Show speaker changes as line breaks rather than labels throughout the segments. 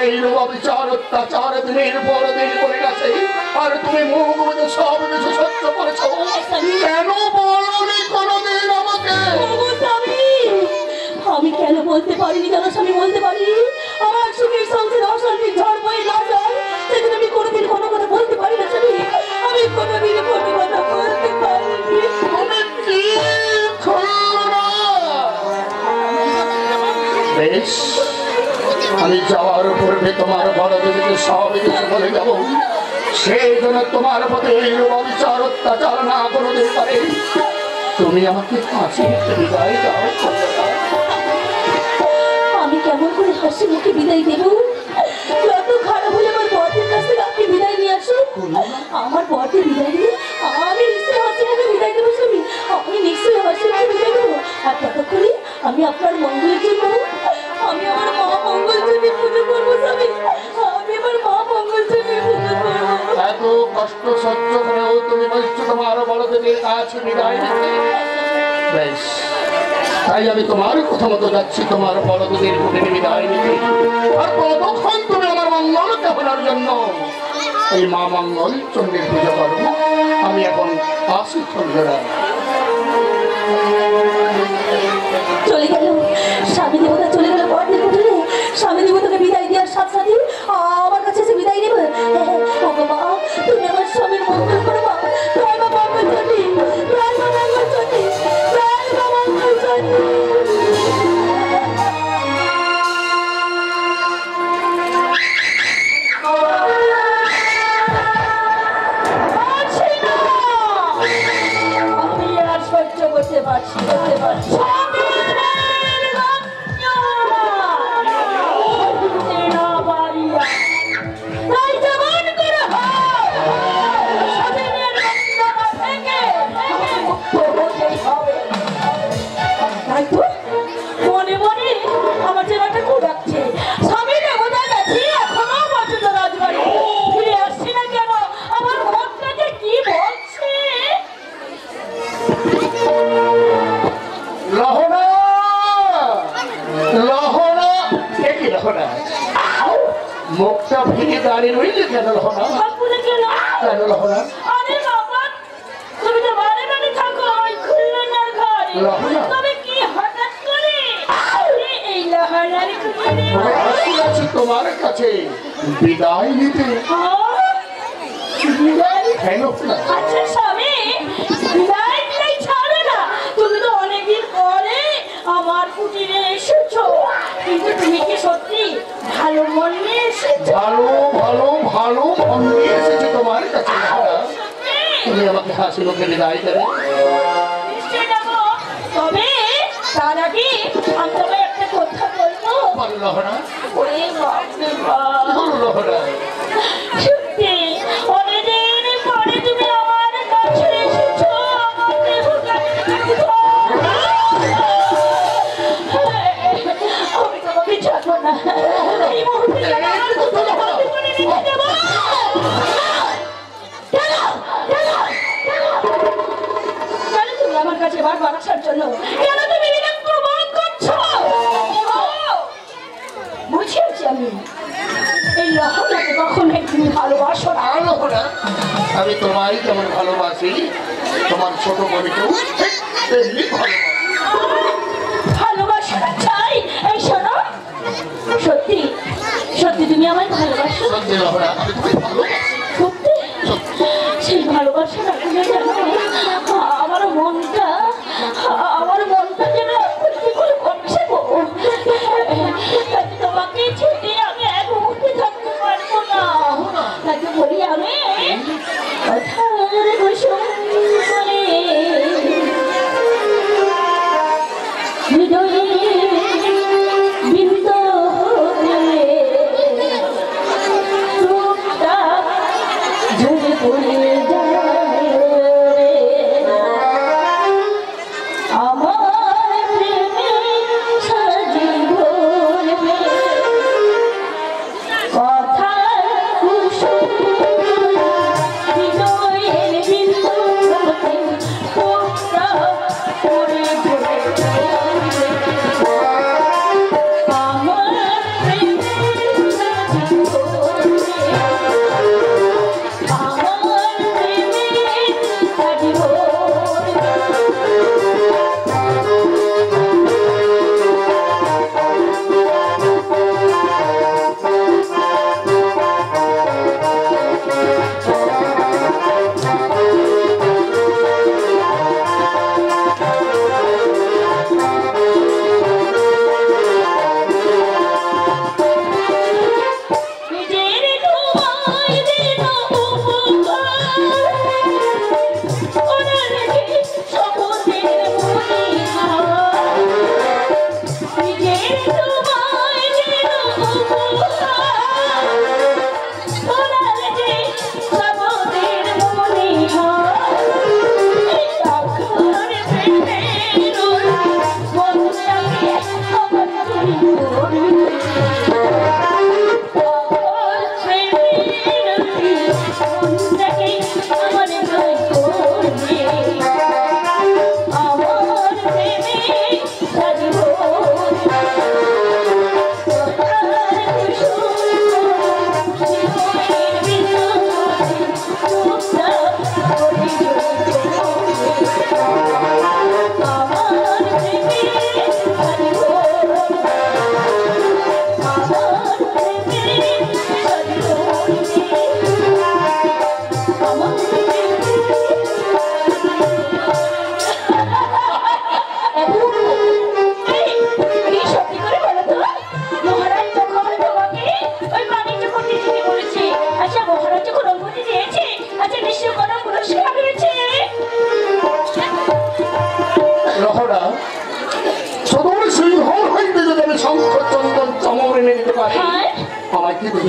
এইরূপ অবিচার অত্যাচার দিনের পর দিন করে গেছে, আর তুমি মুখ বুঝে সব কিছু সহ্য করেছ। কেন বলনি কোনোদিন আমাকে?
আমি কেন বলতে পারিনি জানো স্বামী? বলতে পারি আমার সুখের সংসারে অশান্তির ঝড় বয়ে না যায়, সেদিন আমি কোনোদিন কোনো কথা বলতে পারি না স্বামী। আমি কোনোদিন কোনো কথা বলতে পারিনি।
বেশ, আমি যাওয়ার পূর্বে তোমার বড় দিদিকে সব কিছু বলে যাব, সেই জন্য তোমার প্রতি এইরূপ অবিচার অত্যাচার না কোনোদিন পারে। তুমি আমাকে হাসি মুখে বিদায় দাও।
আমি কেমন করে হাসি মুখে বিদায় দেব? যত খারাপ হলে আমার বরের কাছ থেকে আপনি বিদায় নিয়ে আসুন। আমার বরের বিদায় নিয়ে আমি নিশ্চয়ই হাসি মুখে বিদায় দেবো স্বামী। আমি নিশ্চয়ই হাসি মুখে বিদায় দেবো। আর ততক্ষণে আমি আপনার মঙ্গলের জন্য, আমি আমার মা মঙ্গল চণ্ডী পুজো করবো স্বামী। আমি আমার মা মঙ্গল চণ্ডী পুজো করবো।
এত কষ্ট সহ্য করেও তুমি বলছো তোমার বড় দিদির কাছে বিদায় নিতে? বেশ, তাই আমি তোমার কথা মতো যাচ্ছি তোমার বড় দিদির কুটিরে বিদায় নিতে। আর কতক্ষণ তুমি আমার মঙ্গল কামনার জন্য এই মা মঙ্গল চণ্ডীর পুজো করবো। আমি এখন আসি চন্দ্রা।
চলে গেল স্বামী দেবতা, চলে গেল বরের কুটিরে। স্বামী দেবতাকে বিদায় দেওয়ার সাথে সাথে আমার কাছে এসে বিদায় নেবে। ওগো মা, তুমি আমার স্বামীর মঙ্গল করো মা। জয় মা মঙ্গল চণ্ডী, জয় মা মঙ্গল চণ্ডী, জয় মা মঙ্গল চণ্ডী। আমি আর সহ্য করতে পারছি না। মনে মনে আমার ছেলেটা খুব ডাকছে, স্বামী কোথায় গেছি? এখনো পর্যন্ত রাজবাড়ি ফিরে আসছি না কেন? আমার মনটাকে কি বলছে?
লহনা, লহনা, কি লহনা? মুখটা ভেঙে দাঁড়িয়ে রইলে কেন লহনা? কেন লহনা?
আরে বাবা, তুমি তো বারে বারে থাকো ওই খুলনার ঘরে, তবে কি হঠাৎ করে এই লহনার কুটিরে?
আমি আছি তোমার কাছে বিদায় নিতে।
আচ্ছা স্বামী, বিদায় দিলেই ছাড়ে না। তুমি তো অনেকদিন পরে আমার কুটিরে এসেছো, কিন্তু তুমি কি সত্যি ভালো মন নিয়ে এসেছো?
ভালো ভালো ভালো মন নিয়ে এসেছে তোমার কাছে। তুমি আমাকে হাসি মুখে বিদায় দেবে।
নিশ্চয় যাবো, তবে তার আগে আমি তোমায় একটা কথা বলবো।
লহনা,
ওরে বাপ রে বাপ,
লহনা,
সত্যি অনেকদিন পরে তুমি আমার কাছে এসেছো। আমার আমি তোমাকে ছাড়বো না। এই মুহূর্তে তুমি আমার কাছে বারবার আসার জন্য কেন তুমি প্রমাণ করছো? বুঝিয়েছি আমি, এই লহনাকে কখনোই তুমি ভালোবাসো না।
লহনা, আমি তোমায় যেমন ভালোবাসি তোমার ছোট বোনকেও ঠিক তেমনি ভালোবাসি।
ভালোবাসা চাই। এই শোনো, সত্যি সত্যি তুমি আমায় ভালোবাসো?
সত্যি লহনা, আমি তোমায় ভালোবাসি।
সত্যি? সেই ভালোবাসা রাখলে জানো আমার মনটা যেন কি করে করছে গো। তোমাকে ছেড়ে আমি এক মুহূর্তে থাকতে পারবো না। তাকে বলি আমি কথার কুসুম বলে হৃদয়ে বিন্দু ঝরে পড়ে যায় আমার প্রেমে সাজি ভরবে কথা কুসুম হৃদয়ের বিন্দু তোমরা পড়ে পড়ে আমার প্রেমে সাজি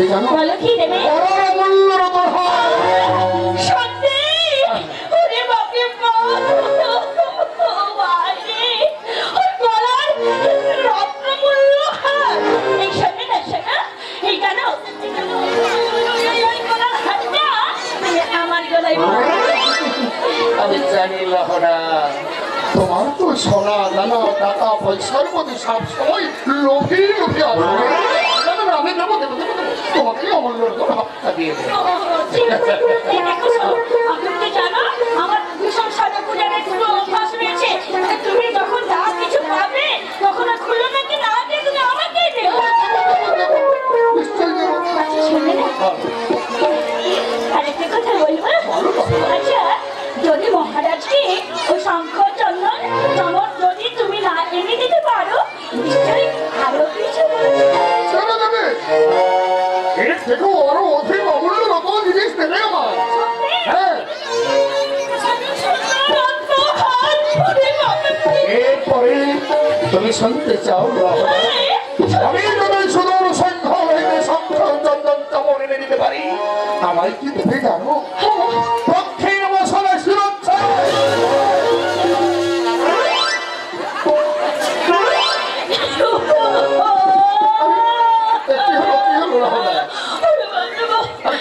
দেবে জানো?
বলো কি দেবে?
অমূল্য রতন হার।
সত্যি? ওরে বাপরে বাপ! ও বাড়ি! ওই গলার রত্নমূল্য হার! এই শোনো না, শোনো। এই জানো? ওই গলার হারটা তুমি আমার গলায় পরাবে।
আমি জানি লহরা, তোমার তো সোনা দানা টাকা পয়সার মধ্যে সব সময় লোভী লোভী আছে। না, না, না, আমি দেবো দেবো দেবো দেবো। তোমাকে অমূল্য রতন হারটা দিয়ে দেবো।
ঠিক আছে। এই দেখো, আপনি তো জানো আমার সংসারে পূজার একটু অভ্যাস রয়েছে। তুমি যখন যা কিছু পাবে তখন আর খুলো নাকি না দিয়ে তুমি আমাকেই দেবে।
নিশ্চয়ই দেবো।
শোনে না, আরেকটা কথা বলবো। আচ্ছা, যদি মহারাজকে ওই শঙ্খ চন্দন চমক যদি তুমি না এনে দিতে পারো, নিশ্চয়ই আরো কিছু বলবে।
কেন দেবে? এর থেকেও আরো অধিক অমূল্য রতন জিনিস দেবে আমার। হ্যাঁ, এরপরে তুমি শুনতে চাও লহরা? আমি যদি সুদূর শঙ্খ হইতে শঙ্খ চন্দন চমক এনে দিতে পারি, আমায় কি দেবে জানো? দক্ষিণ মশলা সুরক্ষা।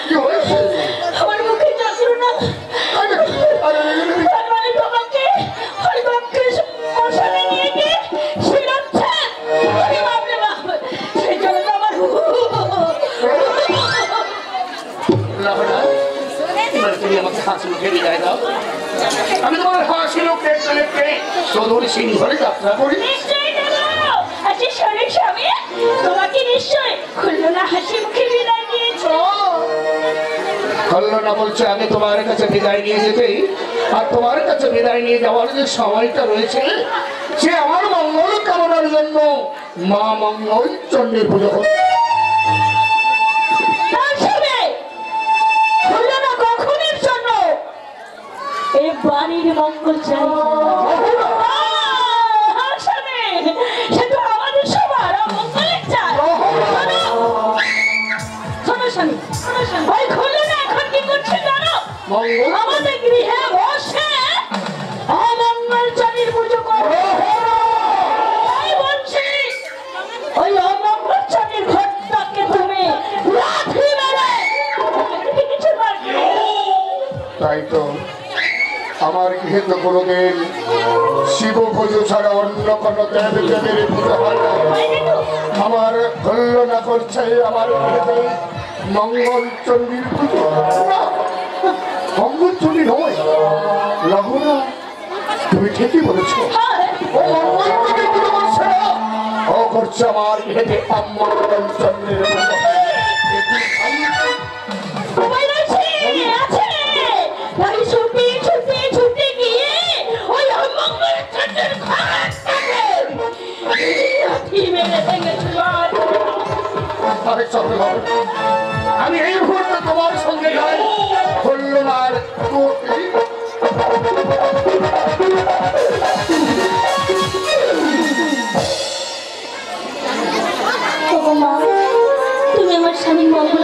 কি হয়েছে?
আমার মুখে যন্ত্রণা।
আরে, আরে,
তার মানে তোমাকে ওই বাপকে মশানে নিয়ে গিয়ে শিরাচ্ছে। আরে বাপরে বাপ! সেই জন্য তো আমার
লহরা, এবার তুমি আমাকে হাসি মুখে বিদায় দাও। আমি তোমার হাসি মুখে দেখতে সুদূর সিংহলে যাত্রা করি।
নিশ্চয়ই দেবো। আচ্ছা শোনো স্বামী, তোমাকে নিশ্চয়ই খুলনা হাসি মুখে বিদায় দিয়েছো।
কল্যাণা বলছে আমি তোমার কাছে বিদায় নিয়ে যেতে, আর তোমার কাছে বিদায় নিয়ে যাওয়ার যে সময়টা রয়েছে সে আমার মঙ্গল কামনার জন্য মা মঙ্গল চণ্ডীর পুজো করবে।
তার সাথে খুলনা কখনের জন্য এই বাড়ির মঙ্গল চাই। সে তো আমাদের সবার মঙ্গলের চাই। শোনো স্বামী, ওই খুলনা এখন কি করছে জানো?
মঙ্গল
আমাদের গৃহে বসে অমঙ্গল চাঁদের পুজো করে। তাই বলছি ওই অমঙ্গল চাঁদের ঘরটাকে তুমি লাথি মেরে কিছু পারবে।
তাই তো আমার গৃহে তো কোনোদিন শিব পুজো ছাড়া অন্য কোনো দেব দেবের পুজো হয় না। আমার কল্যাণা করছে আমার গৃহেতে মঙ্গল চণ্ডীর পুজো। না, মঙ্গল চণ্ডী নয় লহরা, তুমি ঠিকই বলেছো। ও মঙ্গল চণ্ডীর পুজো করছে না, ও করছে আমার গৃহেতে অমঙ্গল চণ্ডীর পুজো। আরে চলো লহরা, আমি এই মুহূর্তে তোমার সঙ্গে যাই কল্যাণার কোর্টে।
তুমি আমার স্বামীর মঙ্গল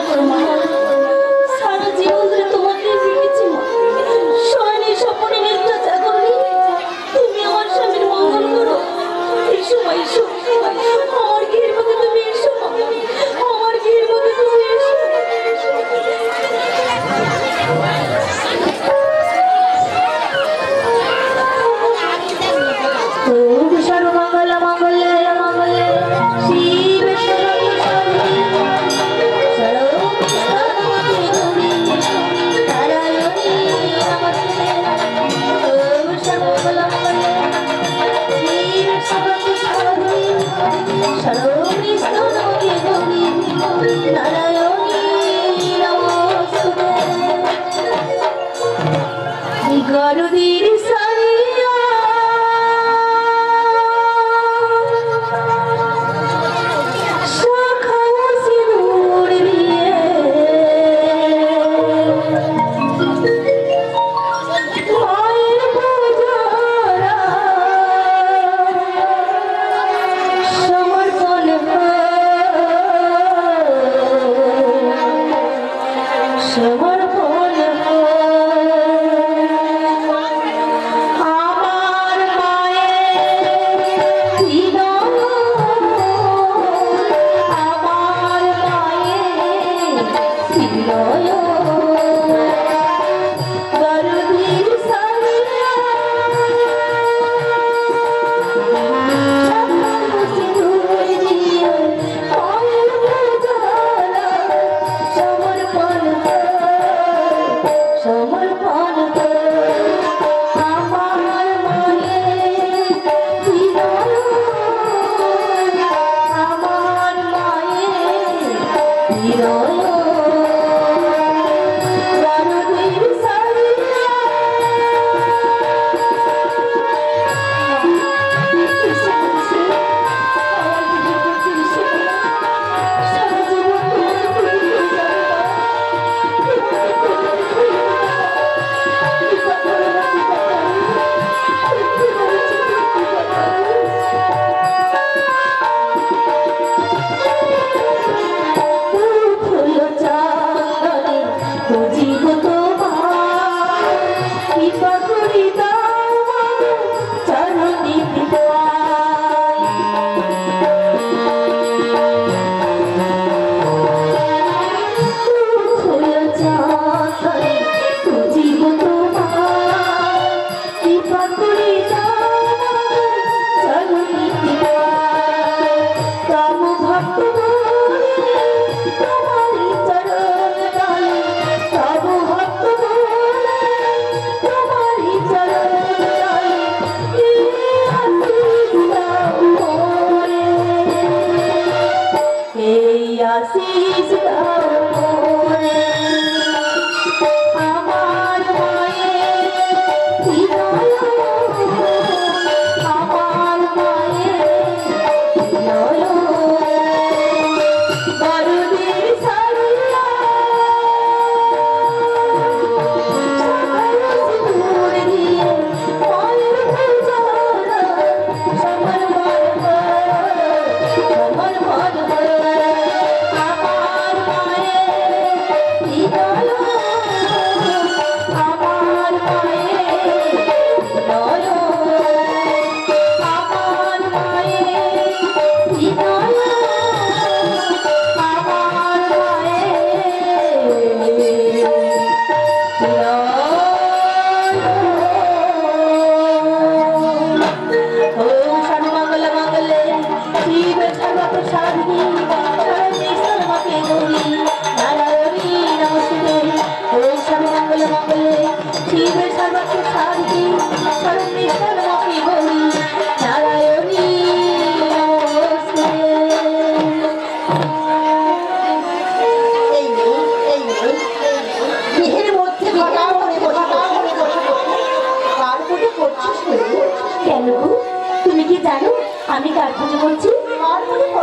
আমি কার পুজো করছি?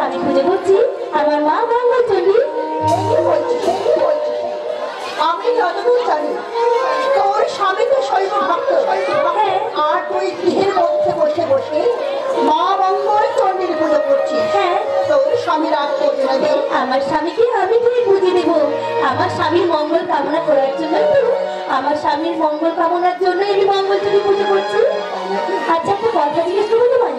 আমি পুজো করছি আমার মা মঙ্গলচণ্ডী।
আমি যতদূর জানি তোর স্বামী তো শৈব ভক্ত, আর তুই গৃহের মধ্যে বসে বসে মা মঙ্গলচণ্ডীর পুজো করছিস।
হ্যাঁ,
তোর স্বামী রাগ করবে না?
আমার স্বামীকে আমি তুই বুঝিয়ে দেবো। আমার স্বামীর মঙ্গল কামনা করার জন্য তো, আমার স্বামীর মঙ্গল কামনার জন্য আমি মঙ্গলচণ্ডী পুজো করছি। আচ্ছা, একটা কথা জিজ্ঞেস করবো তোমায়?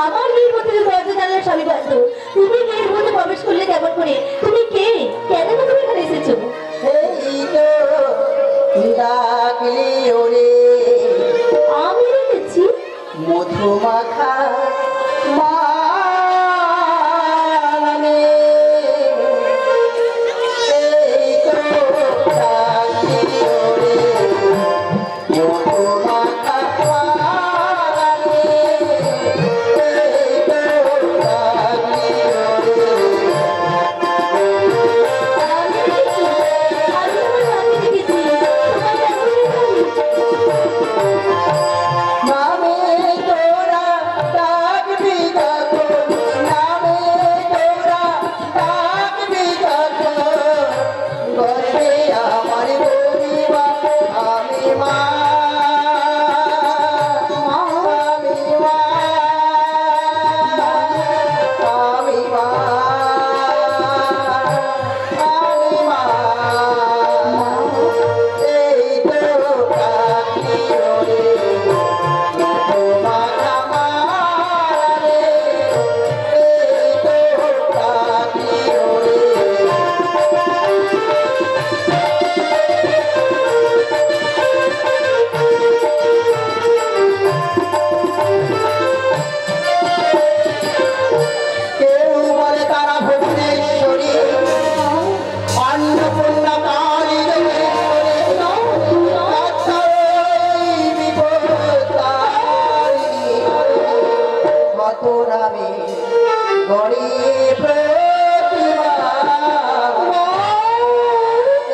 আমার মেয়ের মধ্যে দরজা জানলার স্বামী বন্ধ, তুমি মেয়ের মধ্যে প্রবেশ করলে কেমন করে? তুমি কে? কেন তুমি এখানে এসেছো?
এই তো ডাকলি ওরে
আমি রেখেছি
মধুমাখা মানে এই তো ডাকলি ওরে মধুমাখা মানে এই তো ডাকলি ওরে নামে তোরা ডাকবি যখন, নামে তোরা ডাকবি যখন, গর্বে আমার গরিবা আমি মা, আমি মা, আমি মা, আমি মা, এই তো ডাকলি ওরে কেউ বলে তারা ভুবনেশ্বরী, অন্নপূর্ণা কালী কত নামে গরিব প্রতিমা,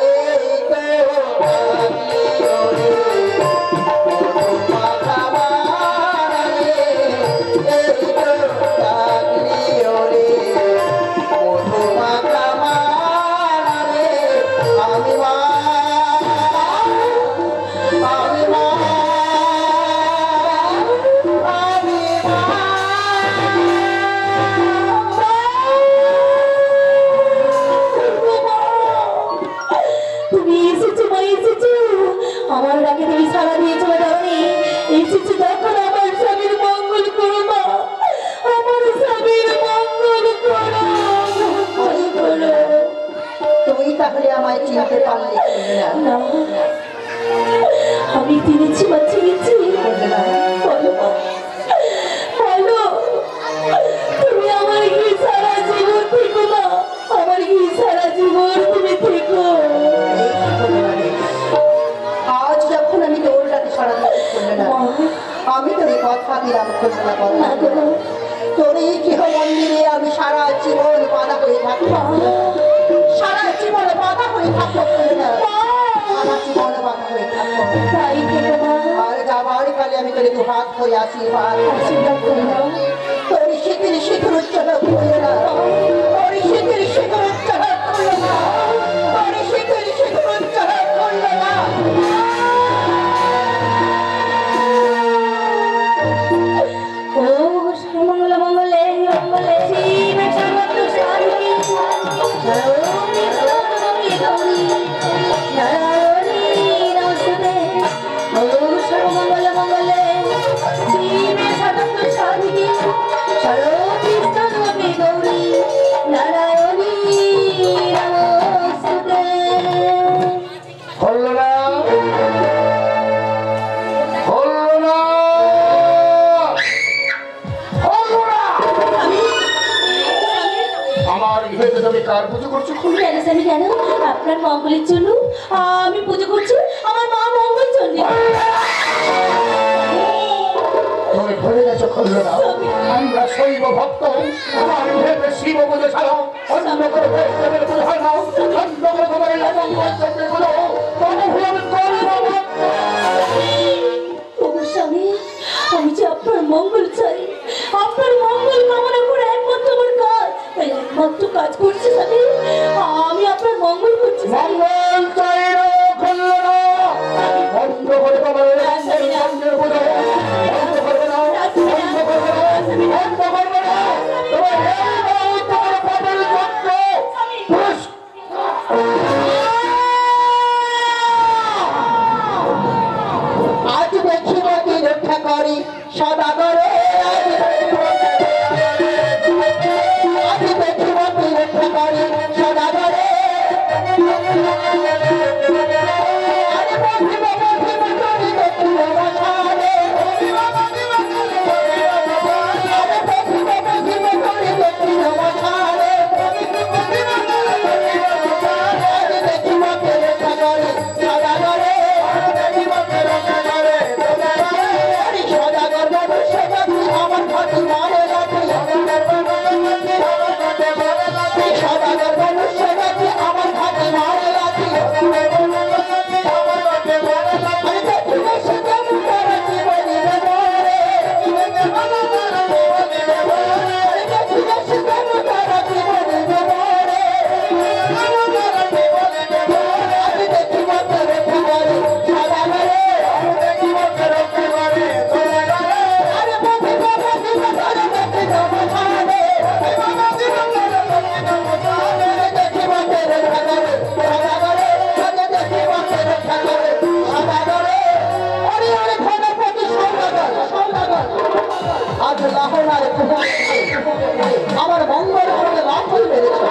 এই তো ডাকলি ওরে মধুমাখা মানে, এই তো ডাকলি ওরে মধুমাখা মানে আমি মা, আমি মা, আমি মা।
তুমি এসেছো মা, এসেছো। আমার ডাকে তুমি সাড়া দিয়েছো দাঁড়ানি। এসেছো যখন আমার স্বামীর মঙ্গল করো মা, আমার স্বামীর মঙ্গল করো, মঙ্গল করো।
তুই তাহলে আমায় চিনতে পারলি
না, আমি চিনেছি মা, চিনেছি। বলো মা, বলো, তুমি আমার কি সারা জীবন থেকো মা, আমার কি সারা জীবন তুমি থেকো।
আজ যখন আমি তোর ডাকে সারা দিতে করলে না, আমি তোর কথা দিলাম খোঁজনা
না গো,
তোর এই গৃহ মন্দিরে আমি সারা জীবন বাধা হয়ে থাকবো, সারা জীবন বাধা হয়ে থাকবো না, আমার জীবন বাধা হয়ে থাকবো।
তাই থেকো মা,
আর যাবার কালে আমি তোর দু হাত ধরে আশীর্বাদ
আশীর্বাদ করে দাও।
তোর শিখির শিখর উচ্চারণ করলে না, তোর শিখির শিখর উচ্চারণ করলে না, তোর শিখির শিখর উচ্চারণ করলে না।
ওম সর্বমঙ্গল মঙ্গলে মঙ্গলে শিবে সর্বত্র সাধিকে শরণে শরণে গৌরী নারায়ণী নমস্তে। ওম সর্বমঙ্গল মঙ্গলে শিবে সর্বত্র সাধিকে শরণে শরণে গৌরী নারায়ণী নমস্তে।
হলো না, হলো না, হলো না। আমার গৃহেতে তুমি কার পুজো করছো?
কেন স্বামী, কেন? আপনার মঙ্গলের জন্য আমি পুজো করছি আমার মা মঙ্গলচণ্ডী।
তুমি ভুলে গেছো খুললো না, আমরা শৈব ভক্ত, আমার গৃহেতে শিব পুজো ছাড়াও অন্য করে বৈষ্ণবের পুজো হয় না, অন্য করে তোমার এই মঙ্গলচণ্ডীর পুজো তবু আমি করবো না।
ওগো স্বামী, আমি যে আপনার মঙ্গল চাই, আপনার মঙ্গল
সদাগরে আমি দেখিব রক্ষা করে সদাগরে আরে বধিব বধিব করি দেখিব মশালে আরে বধিব বধিব করি দেখিব মশালে আরে দেখিব রক্ষা করে সদাগরে আরে সদাগর বাবু সদাগর আমার ফাটি মারে লাঠি সদাগর বাবু সদাগর আমার ফাটি মারে লাঠি আরে দেখিব সদাগর তারা জীবনী দেবরে আরে দেখিব সদাগর তারা জীবনী দেবরে আরে দেখিব রক্ষা করে সদাগরে আরে বধিব বধিব করে দেখিব মশালে দেখিব রক্ষা করে সদাগরে আরে দেখিব রক্ষা করে সদাগরে আরে আরে ঘনপতি সদাগর সদাগর আজ লাহনায় আমার মঙ্গল করে লাফল মেরেছে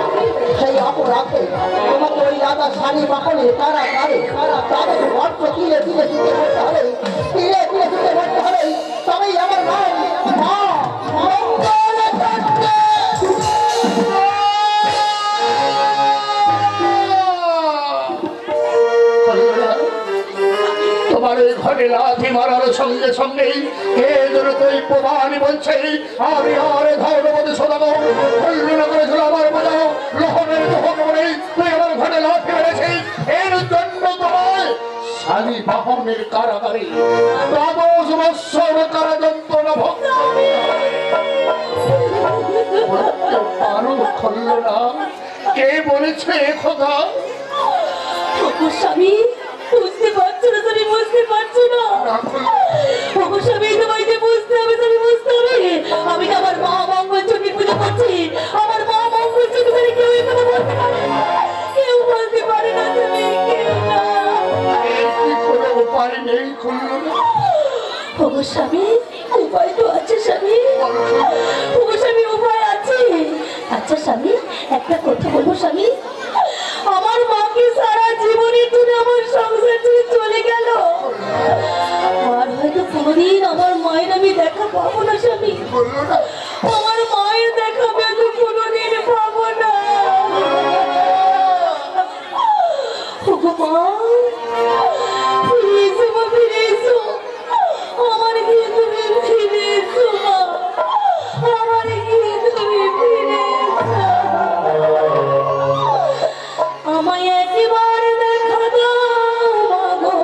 সেই অপরাধে তোমাকে ওই রাজা শাড়ি বাহনে তারা তাদের অর্থ তিলে তিলে দিতে করতে হবে তিলে তিলে দিতে করতে হবে তবেই আমার মা মঙ্গল করতে
তোমার এই ঘরে লাথি মারার সঙ্গে সঙ্গেই কে তুই প্রমাণ বলছে আমি আর ধর্মপতি সদাগর কল্যাণ করেছিল আমার বোঝাও লহনের দহন বলে তুই আমার ঘরে লাথি মেরেছিস এর জন্য তোমায় শালী বাহনের কারাগারে দ্বাদশ বৎসর কারাযন্ত্রণা ভোগ পারো খল্লনা কে বলেছে এ কথা
স্বামী বুঝতে পারছো না তুমি বুঝতে পারছো না স্বামী তোমায় যে বুঝতে হবে তুমি বুঝতে হবে আমি তো আমার মা মঙ্গল চণ্ডী পুজো করছি আমার মা মঙ্গল চণ্ডী করে কেউ এই কথা বলতে পারে না কেউ বলতে পারে না তুমি কেউ না
কি কোনো উপায় নেই খল্লনা
স্বামী উপায় তো আছে স্বামী স্বামী উপায় আছে আচ্ছা স্বামী একটা কথা বলবো স্বামী আমার মাকে সারা জীবনে তুমি আমার সংসার ছেড়ে চলে গেল আর হয়তো কোনোদিন আমার মায়ের আমি দেখা পাবো না স্বামী আমার মায়ের দেখা আমি কোনোদিন পাবো না মা ফিরে এসো মা ফিরে এসো আমার গিয়ে তুমি ফিরে এসো মা আমার গিয়ে তুমি ফিরে এসো আমায় একবার দেখা দাও মাগো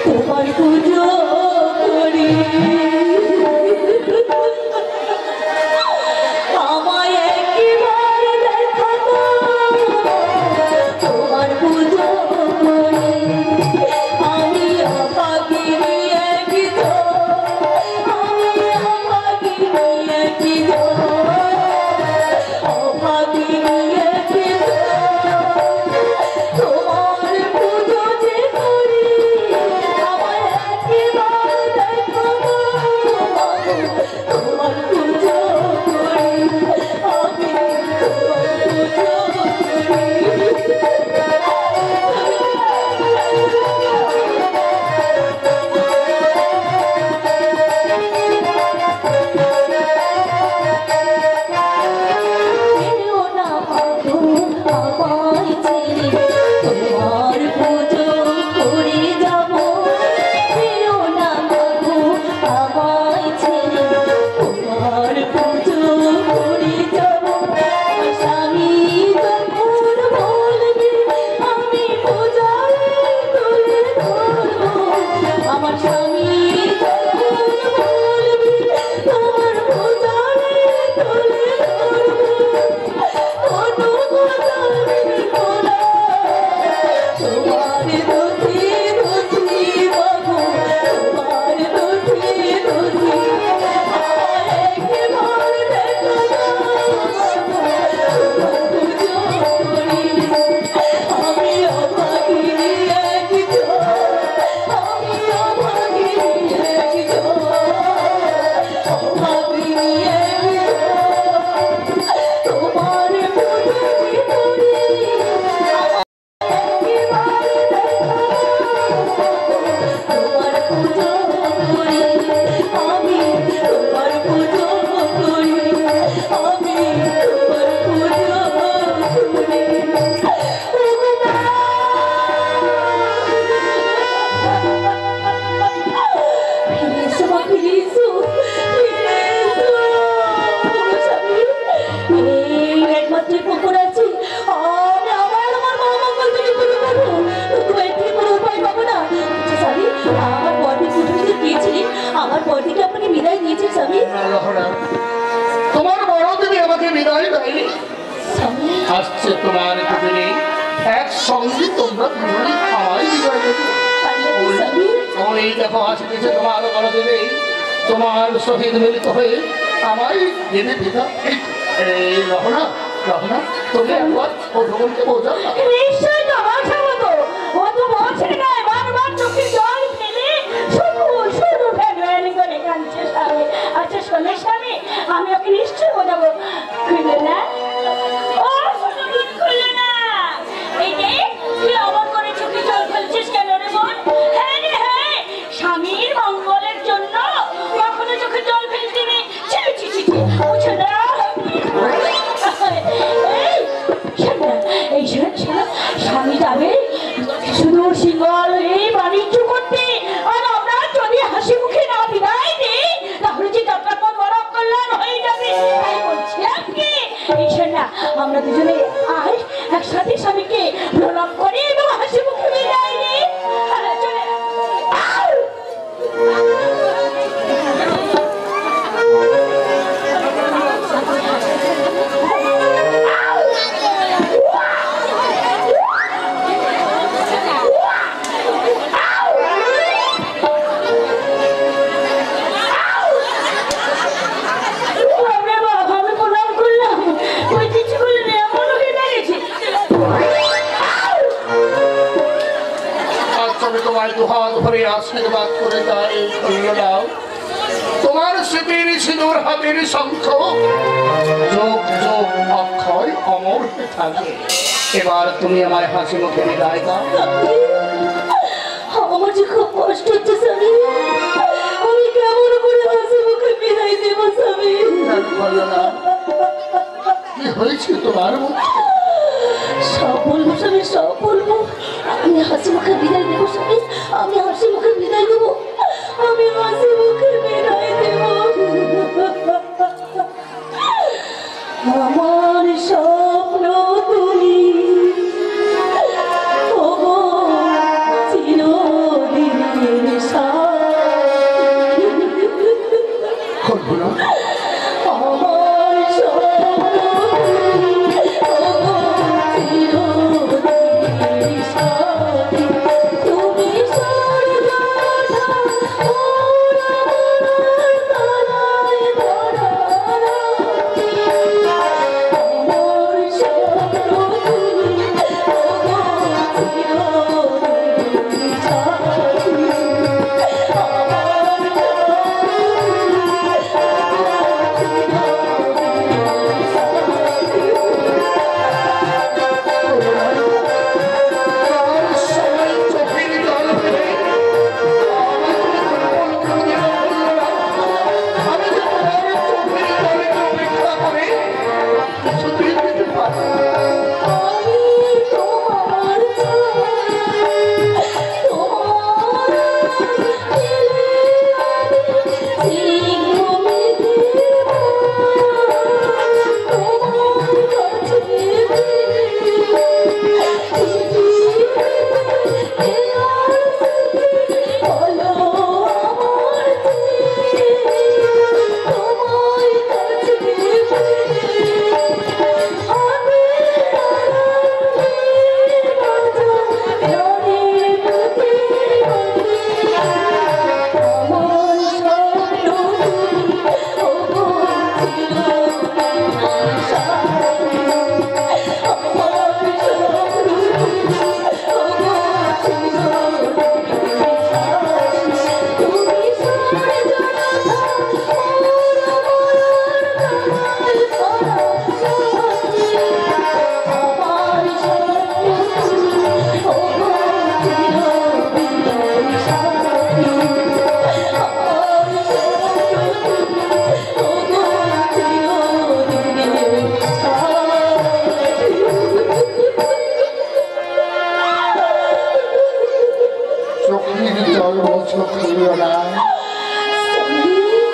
তোমার পুজো করি
তোমাকে বিদায় দেয়নি।
স্বামী
আসছে তোমার কুটিরে, একসঙ্গে তোমরা দুজনে আমায় বিদায় দেবে।
স্বামী
এই দেখো আসতেছে তোমার বড়দেবী, তোমার সহিত মিলিত হয়ে আমায় দেবে বিদায়। এই রহনা, রহনা, তুমি একবার ও ভ্রমণকে বোঝাও না।
নিশ্চয়ই তোমার মতো ও তো বলছে না, বারবার চোখে জল ফেলে শুধু শুধু ফেলে করে কাঁদছে স্বামী। আচ্ছা শোনে স্বামী, আমি ওকে নিশ্চয়ই বোঝাবো। খুললে না, ও খুললে না, এই যে তুই অমন করে চোখে জল ফেলছিস কেন রে বোন? হ্যাঁ রে হ্যাঁ, স্বামীর মঙ্গলের জন্য কখনো চোখে জল ফেলতে নেই। ছি ছি ছি, বুঝো না? এই স্বামী যাবে সুদূর সিংহল এই বাণিজ্য করতে, আর আমরা যদি হাসি মুখে না বিদায় দিই তাহলে যে যাত্রাপথ বড় কল্যাণ হয়ে যাবে। তাই বলছি আপনি এই না, আমরা দুজনে আজ একসাথে স্বামীকে প্রণাম করি এবং হাসি মুখে বিদায় দিই। চলে
দুহাত ভরে আশীর্বাদ করে যাই। দাও তোমার স্মৃতির সিঁদুর হাতের শঙ্খ যোগ যোগ অক্ষয় অমর হয়ে থাকে। এবার তুমি আমায় হাসি মুখে বিদায় দাও।
আমার যে খুব কষ্ট হচ্ছে স্বামী, আমি কেমন করে হাসি মুখে বিদায় দেব স্বামী?
কি হয়েছে তোমার মধ্যে?
সব বলবো স্বামী, সব বলবো। আমি হাসি মুখে বিদায় দেবো স্বামী, আমি হাসি মুখে বিদায় দেবো, আমি হাসি মুখে বিদায় দেব। আমার স্বপ্ন তুমি ওগো চিরদিনের সাথী।
করবো না
আমার স্বপ্ন তুমি ওগো চিরদিনের সাথী। তুমি সর্বদা মোর তলায় ধরা রাখি। আমার স্বপ্ন তুমি ওগো চিরদিনের সাথী। আমি তোমার তোমার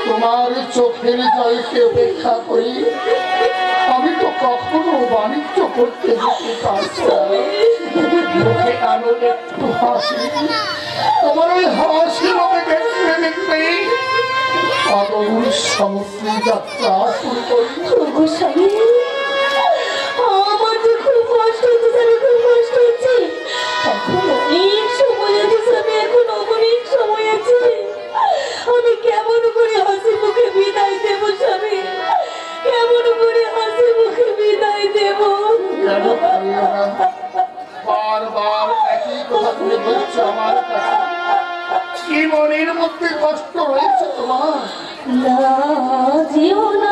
তোমার চোখের জলকে উপেক্ষা করি আমি তো কখনো বাণিজ্য করতে যেতে পারছি না। মুখে আলো একটু হাসি, তোমার ওই হাসি মুখে দেখতে দেখতে সাগর সমুদ্রের যাত্রা শুরু করি।
ওগো স্বামী, আমার যে খুব কষ্ট হচ্ছে স্বামী, খুব কষ্ট হচ্ছে। এখন অনেক সময় আছে স্বামী, এখন অনেক সময় আছে। আমি কেমন করে হাসি মুখে বিদায় দেবো স্বামী, কেমন করে হাসি মুখে বিদায় দেবো?
কেন পারলে না? বারবার একই কথা তুমি বলছো আমার কাছে। কি মনের মধ্যে কষ্ট রয়েছে তোমার?
না, যেও না